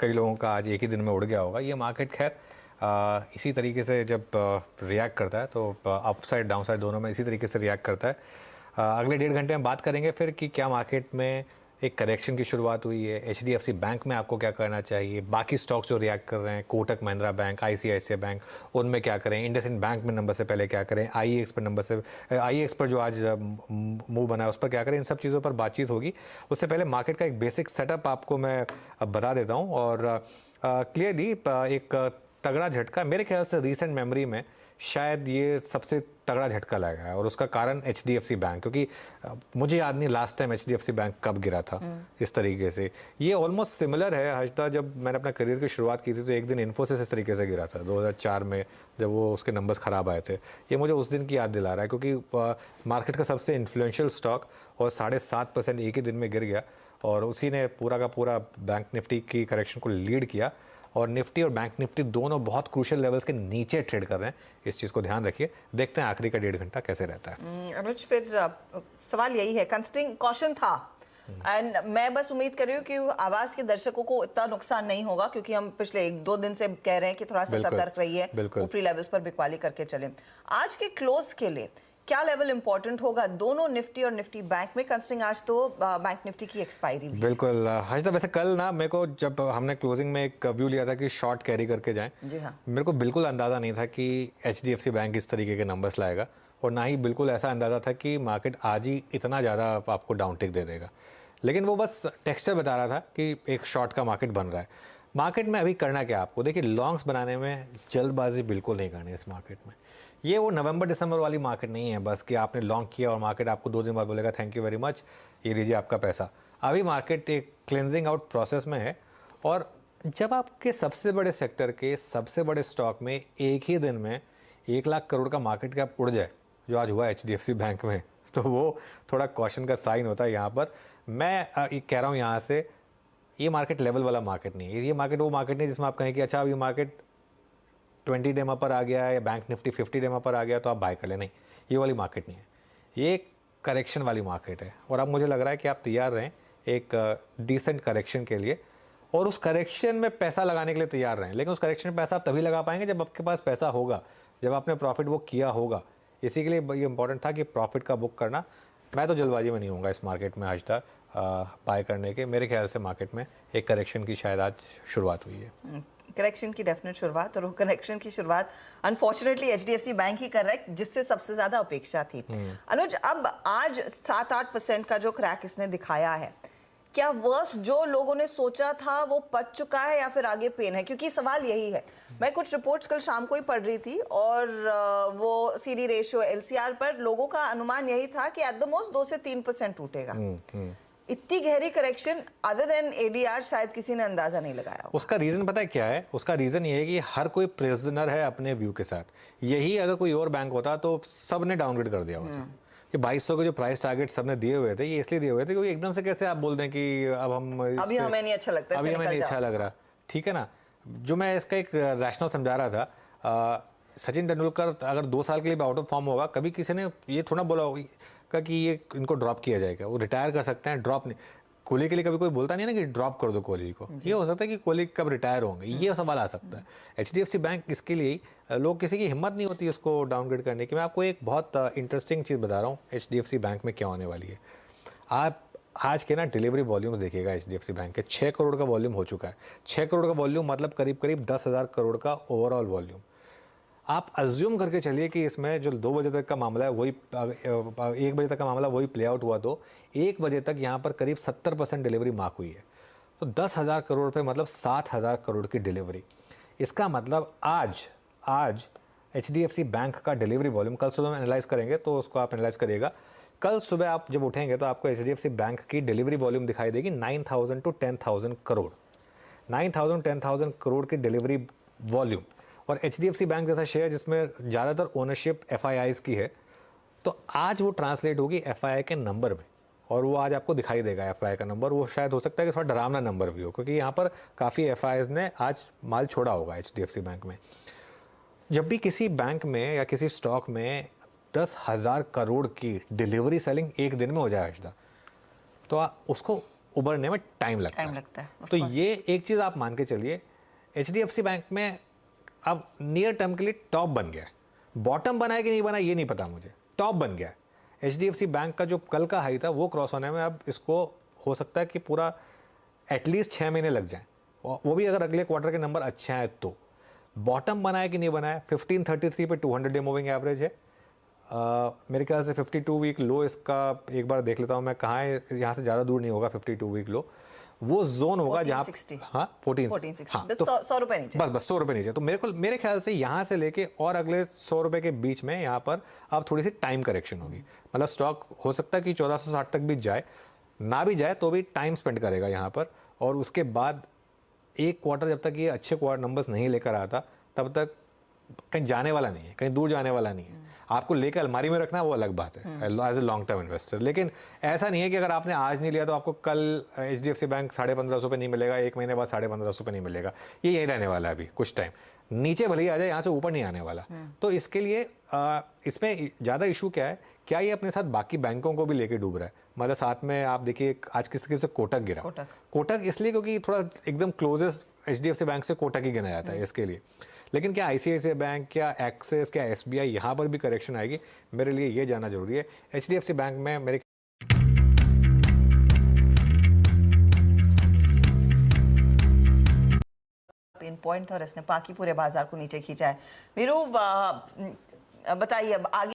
कई लोगों का आज एक ही दिन में उड़ गया होगा। ये मार्केट खैर इसी तरीके से जब रिएक्ट करता है तो अप साइड डाउन साइड दोनों में इसी तरीके से रिएक्ट करता है। अगले 1.5 घंटे में बात करेंगे फिर कि क्या मार्केट में एक करेक्शन की शुरुआत हुई है, एचडीएफसी बैंक में आपको क्या करना चाहिए, बाकी स्टॉक्स जो रिएक्ट कर रहे हैं, Kotak Mahindra bank, ICICI bank, उनमें क्या करें, इंडसइंड बैंक में नंबर से पहले क्या करें, आईईएक्स पर जो आज मूव बना है उस पर क्या करें, इन सब चीज़ों पर बातचीत होगी। उससे पहले मार्केट का एक बेसिक सेटअप आपको मैं बता देता हूँ। और क्लियरली एक तगड़ा झटका मेरे ख्याल से रीसेंट मेमोरी में शायद ये सबसे तगड़ा झटका लगा है, और उसका कारण एचडीएफसी बैंक, क्योंकि मुझे याद नहीं लास्ट टाइम एचडीएफसी बैंक कब गिरा था इस तरीके से। ये ऑलमोस्ट सिमिलर है हर्षदा, जब मैंने अपना करियर की शुरुआत की थी तो एक दिन इन्फोसिस इस तरीके से गिरा था 2004 में, जब वो उसके नंबर्स ख़राब आए थे। ये मुझे उस दिन की याद दिला रहा है, क्योंकि मार्केट का सबसे इन्फ्लुएंशियल स्टॉक और 7.5% एक ही दिन में गिर गया, और उसी ने पूरा का पूरा बैंक निफ्टी की करेक्शन को लीड किया। और निफ्टी और बैंक निफ्टी दोनों बहुत क्रूशियल लेवल्स के नीचे ट्रेड कर रहे हैं, इस चीज़ को ध्यान रखिए। देखते हैं आखिरी का 1.5 घंटा कैसे रहता है। अनुज, फिर सवाल यही है, कंस्टिंग कॉशन था एंड मैं बस उम्मीद कर रही हूँ कि आवाज के दर्शकों को इतना नुकसान नहीं होगा, क्योंकि हम पिछले 1-2 दिन से कह रहे हैं कि थोड़ा सा सतर्क रहिए, ऊपरी लेवल्स पर बिकवाली करके चलें। आज के क्लोज के लिए क्या लेवल इंपॉर्टेंट होगा दोनों निफ्टी और निफ्टी बैंक में, कंसिडरिंग आज तो बैंक निफ्टी की एक्सपायरी भी? बिल्कुल हर्षदा, वैसे कल ना मेरे को जब हमने क्लोजिंग में एक व्यू लिया था कि शॉर्ट कैरी करके जाएं, जी हाँ, मेरे को बिल्कुल अंदाज़ा नहीं था कि एचडीएफसी बैंक इस तरीके के नंबर्स लाएगा, और ना ही बिल्कुल ऐसा अंदाज़ा था कि मार्केट आज ही इतना ज़्यादा आपको डाउन टिक दे देगा। लेकिन वो बस टेक्सचर बता रहा था कि एक शॉर्ट का मार्केट बन रहा है। मार्केट में अभी करना क्या आपको, देखिए लॉन्ग्स बनाने में जल्दबाजी बिल्कुल नहीं करनी इस मार्केट में। ये वो नवंबर दिसंबर वाली मार्केट नहीं है बस कि आपने लॉन्ग किया और मार्केट आपको 2 दिन बाद बोलेगा थैंक यू वेरी मच, ये लीजिए आपका पैसा। अभी मार्केट एक क्लेंजिंग आउट प्रोसेस में है, और जब आपके सबसे बड़े सेक्टर के सबसे बड़े स्टॉक में एक ही दिन में 1 लाख करोड़ का मार्केट कैप उड़ जाए, जो आज हुआ एचडीएफसी बैंक में, तो वो थोड़ा कॉशन का साइन होता है यहाँ पर। मैं कह रहा हूँ यहाँ से, ये मार्केट लेवल वाला मार्केट नहीं है। ये मार्केट वो मार्केट नहीं जिसमें आप कहें कि अच्छा अब ये मार्केट 20 डेमा पर आ गया है या बैंक निफ्टी 50 डेमा पर आ गया तो आप बाय कर लें, नहीं, ये वाली मार्केट नहीं है। ये एक करेक्शन वाली मार्केट है, और अब मुझे लग रहा है कि आप तैयार रहें एक डिसेंट करेक्शन के लिए, और उस करेक्शन में पैसा लगाने के लिए तैयार रहें। लेकिन उस करेक्शन में पैसा आप तभी लगा पाएंगे जब आपके पास पैसा होगा, जब आपने प्रॉफिट बुक किया होगा। इसी के लिए ये इंपॉर्टेंट था कि प्रॉफिट का बुक करना। मैं तो जल्दबाजी में नहीं होऊंगा इस मार्केट में आज तक बाय करने के। मेरे ख्याल से मार्केट में एक करेक्शन की शायद आज शुरुआत हुई है, करेक्शन की डेफिनेट शुरुआत, और वो करेक्शन की शुरुआत अनफॉर्चुनेटली एचडीएफसी बैंक ही कर रहा है, जिससे सबसे ज्यादा अपेक्षा थी। अनुज, अब आज 7-8% का जो क्रैक इसने दिखाया है, क्या वर्स्ट जो लोगों ने सोचा था वो पच चुका है या फिर आगे पेन है? क्योंकि सवाल यही है। मैं कुछ रिपोर्ट्स कल शाम को ही पढ़ रही थी, और वो सीडी रेशियो एलसीआर पर लोगों का अनुमान यही था कि एट द मोस्ट 2 से 3% टूटेगा। इतनी गहरी करेक्शन अदर देन एडीआर शायद किसी ने अंदाजा नहीं लगाया। उसका रीजन पता है क्या है? उसका रीजन ये है कि हर कोई प्रिजनर है अपने व्यू के साथ। यही अगर कोई और बैंक होता तो सब ने डाउनग्रेड कर दिया होता। ये 2200 के जो प्राइस टारगेट सबने दिए हुए थे, ये इसलिए दिए हुए थे क्योंकि एकदम से कैसे आप बोल दें कि अब हम अभी हमें नहीं अच्छा लगता, अभी हमें नहीं अच्छा लग रहा, ठीक है ना। जो मैं इसका एक रैशनल समझा रहा था, सचिन तेंदुलकर अगर 2 साल के लिए आउट ऑफ फॉर्म होगा, कभी किसी ने ये थोड़ा बोला होगा कि ये इनको ड्रॉप किया जाएगा, वो रिटायर कर सकते हैं, ड्रॉप नहीं। कोहली के लिए कभी कोई बोलता नहीं है ना कि ड्रॉप कर दो कोहली को। ये हो सकता है कि कोहली कब रिटायर होंगे, ये सवाल आ सकता है। एचडीएफसी बैंक इसके लिए लोग, किसी की हिम्मत नहीं होती उसको डाउनग्रेड करने की। मैं आपको एक बहुत इंटरेस्टिंग चीज़ बता रहा हूँ एचडीएफसी बैंक में क्या होने वाली है। आप आज के ना डिलीवरी वॉल्यूम्स देखिएगा एचडीएफसी बैंक के, 6 करोड़ का वॉल्यूम हो चुका है। 6 करोड़ का वॉल्यूम मतलब करीब करीब 10,000 करोड़ का ओवरऑल वॉल्यूम। आप अज्यूम करके चलिए कि इसमें जो 2 बजे तक का मामला है वही 1 बजे तक का मामला वही प्ले आउट हुआ, तो 1 बजे तक यहाँ पर करीब 70% डिलीवरी मार्क हुई है। तो 10,000 करोड़ पे मतलब 7,000 करोड़ की डिलीवरी। इसका मतलब आज एचडीएफसी बैंक का डिलीवरी वॉल्यूम, कल सुबह में एनालाइज करेंगे तो उसको आप एनालाइज करिएगा। कल सुबह आप जब उठेंगे तो आपको एचडीएफसी बैंक की डिलीवरी वॉल्यूम दिखाई देगी 9,000 to 10,000 करोड़। 9,000-10,000 करोड़ की डिलीवरी वॉल्यूम। और एचडीएफसी बैंक जैसा शेयर जिसमें ज़्यादातर ओनरशिप एफआईआईज़ की है, तो आज वो ट्रांसलेट होगी एफआईआई के नंबर में, और वो आज आपको दिखाई देगा एफआईआई का नंबर। वो शायद हो सकता है कि थोड़ा डरावना नंबर भी हो, क्योंकि यहाँ पर काफ़ी एफआईआईज़ ने आज माल छोड़ा होगा एचडीएफसी बैंक में। जब भी किसी बैंक में या किसी स्टॉक में 10,000 करोड़ की डिलीवरी सेलिंग एक दिन में हो जाए अर्षदा, तो उसको उभरने में टाइम लगता है। of तो course. ये एक चीज़ आप मान के चलिए, HDFC बैंक में अब नियर टर्म के लिए टॉप बन गया है। बॉटम बना है कि नहीं बना ये नहीं पता मुझे, टॉप बन गया है। HDFC बैंक का जो कल का हाई था वो क्रॉस होने में अब इसको हो सकता है कि पूरा एटलीस्ट 6 महीने लग जाएं, वो भी अगर अगले क्वार्टर के नंबर अच्छे हैं तो। बॉटम बना है कि नहीं बना है, 1533 पे 200 डे मूविंग एवरेज है। मेरे ख्याल से 52 वीक लो इसका एक बार देख लेता हूँ मैं कहाँ है, यहाँ से ज़्यादा दूर नहीं होगा 52 वीक लो, वो जोन होगा जहाँ 1460 हाँ 1460 हाँ, बस तो 100 रुपए नीचे, बस 100 रुपये नीचे। तो मेरे ख्याल से यहाँ से लेके और अगले 100 रुपये के बीच में यहाँ पर अब थोड़ी सी टाइम करेक्शन होगी। मतलब स्टॉक हो सकता है कि 1460 तक भी जाए, ना भी जाए तो भी टाइम स्पेंड करेगा यहाँ पर, और उसके बाद एक क्वार्टर जब तक ये अच्छे क्वार्टर नंबर्स नहीं लेकर आता तब तक कहीं जाने वाला नहीं है, कहीं दूर जाने वाला नहीं है। आपको लेकर अलमारी में रखना वो अलग बात है as a long term investor, लेकिन ऐसा नहीं है कि अगर आपने आज नहीं लिया तो आपको कल HDFC बैंक 1550 पे नहीं मिलेगा, एक महीने बाद 1550 पे नहीं मिलेगा। ये यही रहने वाला है अभी कुछ टाइम, नीचे भले ही आ जाए, यहाँ से ऊपर नहीं आने वाला। तो इसके लिए इसमें ज़्यादा इशू क्या है, क्या ये अपने साथ बाकी बैंकों को भी लेके डूब रहा है? मतलब साथ में आप देखिए आज किस तरीके से कोटक गिरा, कोटक इसलिए क्योंकि थोड़ा एकदम क्लोजेस्ट HDFC बैंक से कोटक ही गिना जाता है इसके लिए। लेकिन क्या ICICI बैंक, क्या एक्सिस, क्या SBI, यहाँ पर भी करेक्शन आएगी? मेरे लिए ये जानना जरूरी है। HDFC बैंक में मेरे पिन पॉइंट था और इसने बाकी पूरे बाजार को नीचे खींचा है। वीरू बताइए अब आगे